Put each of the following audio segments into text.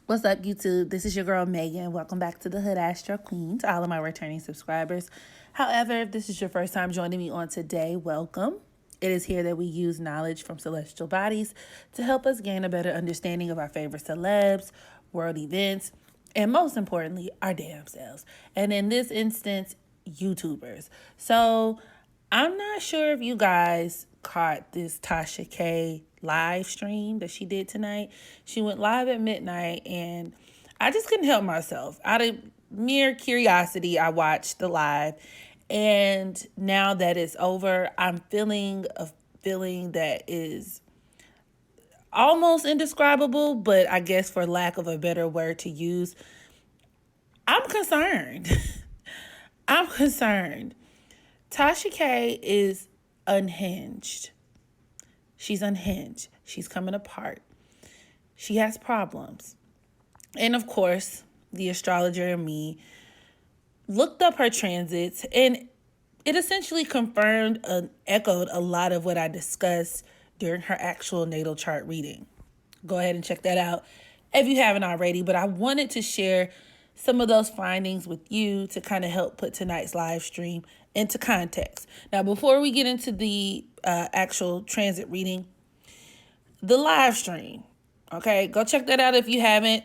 What's up, YouTube? This is your girl, Megan. Welcome back to the HoodAstroQ to all of my returning subscribers. However, if this is your first time joining me on today, welcome. It is here that we use knowledge from celestial bodies to help us gain a better understanding of our favorite celebs, world events, and most importantly, our damn selves. And in this instance, YouTubers. So I'm not sure if you guys caught this TashaK live stream that she did tonight. She went live at midnight and I just couldn't help myself. Out of mere curiosity, I watched the live. And now that it's over, I'm feeling a feeling that is almost indescribable, but I guess for lack of a better word to use, I'm concerned. I'm concerned. TashaK is unhinged. She's unhinged. She's coming apart. She has problems. And of course, the astrologer and me looked up her transits, and it essentially confirmed and echoed a lot of what I discussed during her actual natal chart reading. Go ahead and check that out if you haven't already. But I wanted to share some of those findings with you to kind of help put tonight's live stream into context. Now, before we get into the actual transit reading, the live stream, okay, go check that out if you haven't.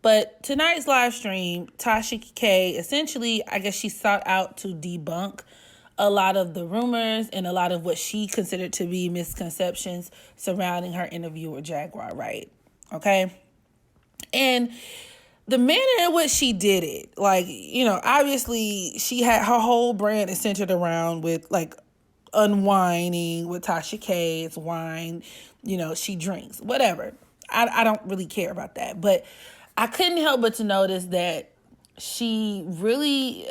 But tonight's live stream, TashaK, essentially, I guess she sought out to debunk a lot of the rumors and a lot of what she considered to be misconceptions surrounding her interview with Jaguar Wright, okay? And the manner in which she did it, like, obviously she had her whole brand is centered around with like unwinding with TashaK. It's wine, she drinks, whatever. I don't really care about that. But I couldn't help but to notice that she really,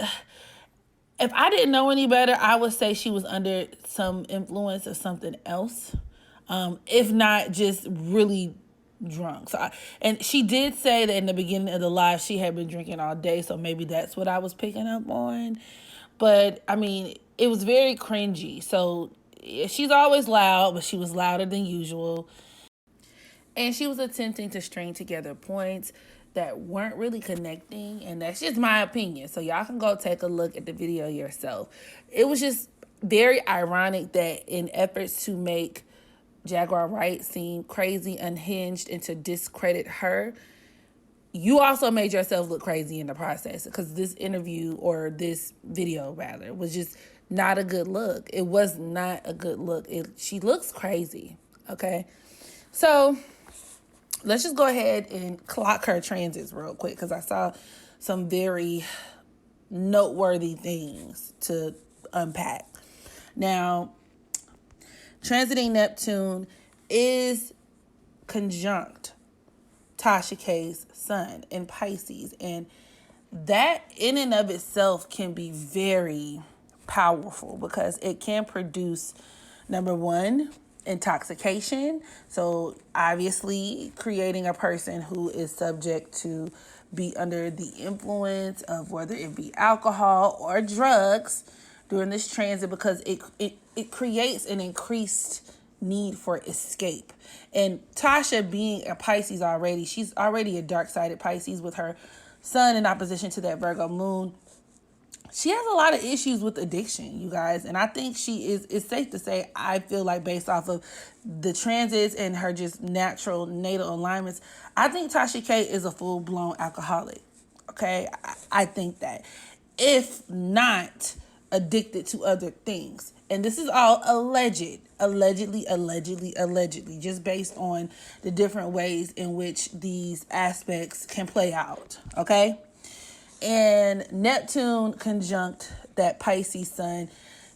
if I didn't know any better, I would say she was under some influence of something else. If not just really drunk. And she did say that in the beginning of the live she had been drinking all day, so maybe that's what I was picking up on. But I mean, it was very cringy. So she's always loud, but she was louder than usual. And she was attempting to string together points that weren't really connecting, and that's just my opinion. So y'all can go take a look at the video yourself. It was just very ironic that in efforts to make Jaguar Wright seem crazy, unhinged, and to discredit her, you also made yourself look crazy in the process, because this interview, or this video rather, was just not a good look. It was not a good look. She looks crazy, okay? So let's just go ahead and clock her transits real quick, because I saw some very noteworthy things to unpack. Now, transiting Neptune is conjunct TashaK's sun in Pisces, and that in and of itself can be very powerful, because it can produce, number one, intoxication. So obviously creating a person who is subject to be under the influence of whether it be alcohol or drugs during this transit, because it creates an increased need for escape. And Tasha, being a Pisces already, she's already a dark-sided Pisces with her sun in opposition to that Virgo moon. She has a lot of issues with addiction, you guys. And I think it's safe to say, I feel like based off of the transits and her just natural natal alignments, I think TashaK is a full-blown alcoholic. Okay? I think that. If not addicted to other things. And this is all allegedly, just based on the different ways in which these aspects can play out. Okay? And Neptune conjunct that Pisces sun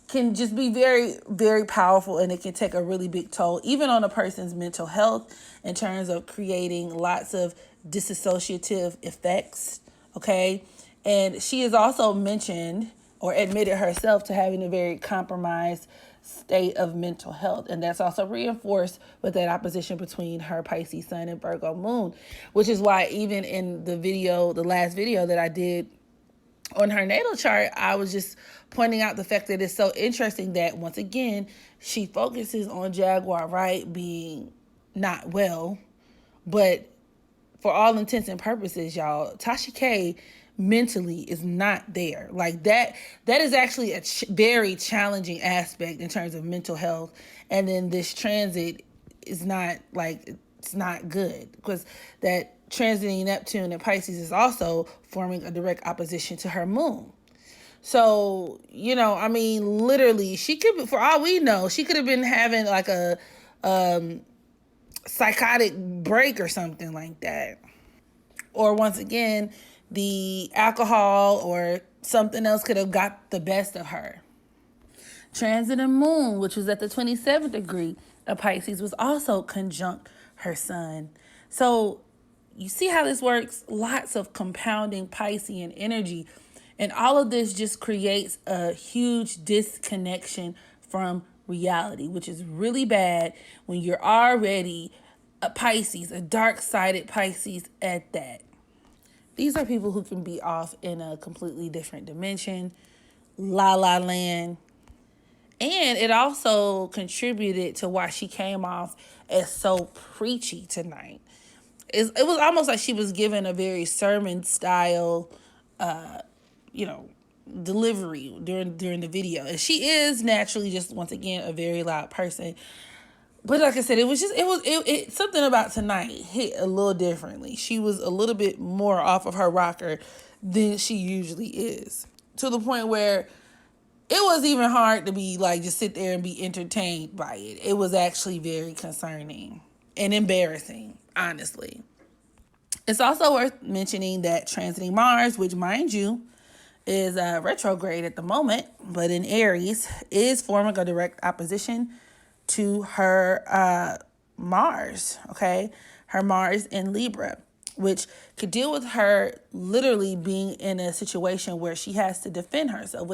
can just be very, very powerful, and it can take a really big toll, even on a person's mental health, in terms of creating lots of dissociative effects, okay? And she has also mentioned or admitted herself to having a very compromised state of mental health. And that's also reinforced with that opposition between her Pisces sun and Virgo moon, which is why even in the last video that I did on her natal chart, I was just pointing out the fact that it's so interesting that, once again, she focuses on Jaguar Wright being not well, but for all intents and purposes, y'all, TashaK mentally is not there. Like that is actually a very challenging aspect in terms of mental health. And then this transit is not like, it's not good, because that transiting Neptune and Pisces is also forming a direct opposition to her moon. So, you know, I mean, literally, she could, for all we know, she could have been having like a psychotic break or something like that. Or once again, the alcohol or something else could have got the best of her. Transit and moon, which was at the 27th degree of Pisces, was also conjunct her sun. So you see how this works? Lots of compounding Piscean energy. And all of this just creates a huge disconnection from reality, which is really bad when you're already a Pisces, a dark-sided Pisces at that. These are people who can be off in a completely different dimension, la la land. And it also contributed to why she came off as so preachy tonight. It was almost like she was given a very sermon style, delivery during the video. And she is naturally just, once again, a very loud person. But like I said, it something about tonight hit a little differently. She was a little bit more off of her rocker than she usually is, to the point where it was even hard to be like, just sit there and be entertained by it. It was actually very concerning and embarrassing, honestly. It's also worth mentioning that transiting Mars, which, mind you, is retrograde at the moment, but in Aries, is forming a direct opposition to her Mars, okay? Her Mars in Libra, which could deal with her literally being in a situation where she has to defend herself,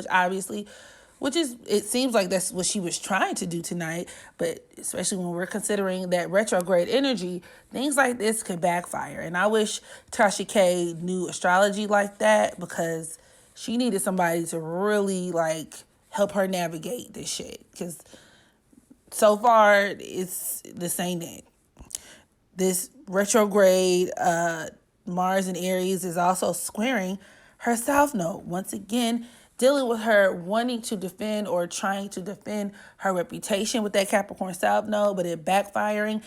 it seems like that's what she was trying to do tonight. But especially when we're considering that retrograde energy, things like this could backfire. And I wish TashaK knew astrology like that, because she needed somebody to really like help her navigate this shit. Because so far, this ain't it. This retrograde Mars in Aries is also squaring her South Node. Once again, dealing with her wanting to defend or trying to defend her reputation with that Capricorn South Node, but it backfiring,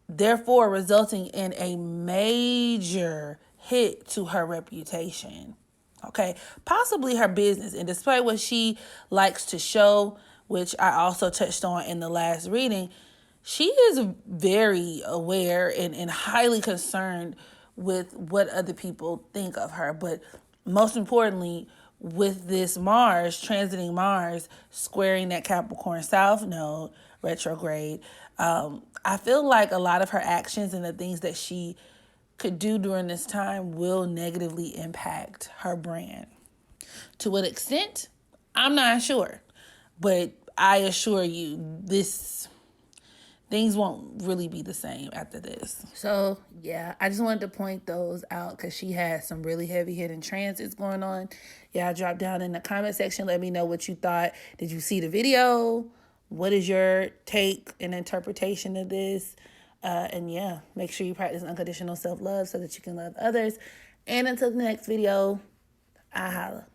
therefore resulting in a major hit to her reputation. Okay, possibly her business. And despite what she likes to show, which I also touched on in the last reading, she is very aware and highly concerned with what other people think of her. But most importantly, with this Mars, transiting Mars, squaring that Capricorn South Node retrograde, I feel like a lot of her actions and the things that she could do during this time will negatively impact her brand. To what extent, I'm not sure. But I assure you, things won't really be the same after this. So, yeah, I just wanted to point those out because she has some really heavy-hitting transits going on. Yeah, drop down in the comment section. Let me know what you thought. Did you see the video? What is your take and interpretation of this? And yeah, make sure you practice unconditional self-love so that you can love others. And until the next video, I holla.